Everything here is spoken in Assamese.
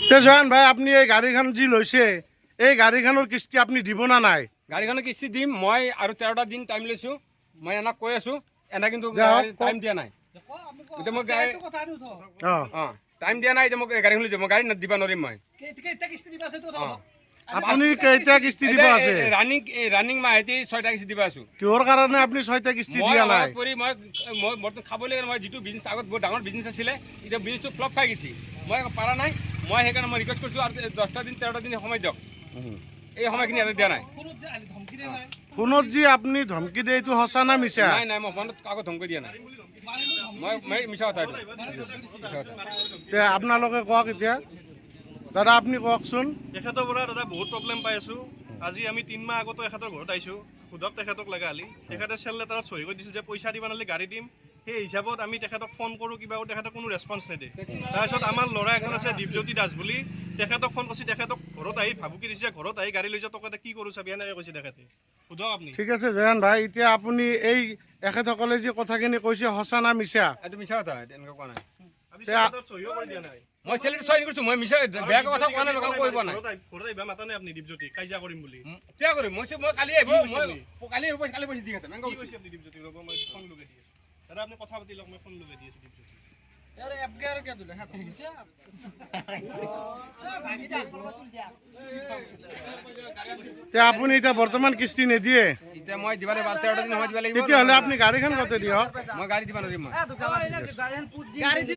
জয়ান ভাই আপনি এই গাড়ীখন যি লৈছে এই গাড়ীখনৰ কিস্তি আপনি দিব না নাই? গাড়ীখনৰ কিস্তি দিম মই আৰু 13টা দিন টাইম লৈছো। মই এনাক কৈ আছো, এনা কিন্তু টাইম দিয়া নাই। এতিয়া মই টাইম দিয়া নাই, এতিয়া মোক গাড়ীখন লৈ যাব, মই গাড়ী দিব নোৱাৰিম। মই আপুনি কেইটা কিস্তি দিব আছে? ৰানিং মাহেতি 6টা কিস্তি দিব আছো। কিহৰ কাৰণে আপুনি 6টা কিস্তি দিয়া নাই? মই বৰ্তমান খাবলৈ মই যিটো বিজনেছ আগত বহুত ডাঙৰ বিজনেছ আছিলে, এতিয়া বিজনেছটো ফ্লপ খাই গৈছে। মই পাৰা নাই, মই সেইকাৰণে মই ৰিকুৱেষ্ট কৰিছোঁ আৰু 10টা দিন 13টা দিন সময় দিয়ক। এই সময়খিনি ইয়াতে দিয়া নাই। ফোনত যি আপুনি ধমকি দিয়ে এইটো সঁচা না মিছা? নাই নাই, মই ফোনত কাকো ধমকি দিয়া নাই। মই মিছা কথা এইটো। আপোনালোকে কওক এতিয়া। দাদা আপুনি কওকচোন। তেখেতৰ পৰা দাদা বহুত প্ৰব্লেম পাই আছোঁ। আজি আমি 3 মাহ আগতো এখেতৰ ঘৰত আহিছোঁ, সোধক তেখেতক লগা হ'লে। তেখেতে চেল লেটাৰত চহী কৰি দিছিল যে পইচা দিব নালাগে, গাড়ী দিম। সেই হিচাপত আমি তেখেতক ফোন কৰোঁ, কিবা কৰোঁ, তেখেতে কোনো ৰেছপন্স নিদিয়ে। তাৰপিছত আমাৰ ল'ৰা এজন আছে দীপজ্যোতি দাস বুলি, তেখেতক ফোন কৰিছে, তেখেতক ঘৰত আহি ভাবুকি দিছে, ঘৰত আহি গাড়ী লৈ যা, তোক কি কৰোঁ চাবি, এনেকৈ কৈছে তেখেতে। সোধক আপুনি। ঠিক আছে জয়ান ভাই, এতিয়া আপুনি এই এখেতসকলে যি কথাখিনি কৈছে সঁচা না মিছা? এইটো মিছা কথা, এনেকুৱা কোৱা নাই। আমি চেল লেটাৰত চহীও কৰি দিয়া নাই। মই চেলেৰি চহী কৰিছোঁ, মই মিছা বেয়া কথা কোৱা নাই, লোকক কৈ পোৱা নাই। ঘৰত আহিবা মাতা নাই আপুনি দীপজ্যোতি, কাজিয়া কৰিম বুলি। কিয় কৰিম? মই কালি আহিব, কালি পইচা দি খাতে। কি কৈছে আপুনি দীপজ্যোতি? ৰ'ব মই ফোন লগাই দি আছোঁ। দাদা আপুনি কথা পাতি লওক, মই ফোন লগাই দি আছোঁ দীপজ্যোতি। আপুনি এতিয়া বৰ্তমান কিস্তি নিদিয়ে? এতিয়া মই দিবলৈ 13টা দিন সময় দিব লাগিব। তেতিয়াহ'লে আপুনি গাড়ীখন কতে দিয়ক। মই গাড়ী দিব নোৱাৰিম মই।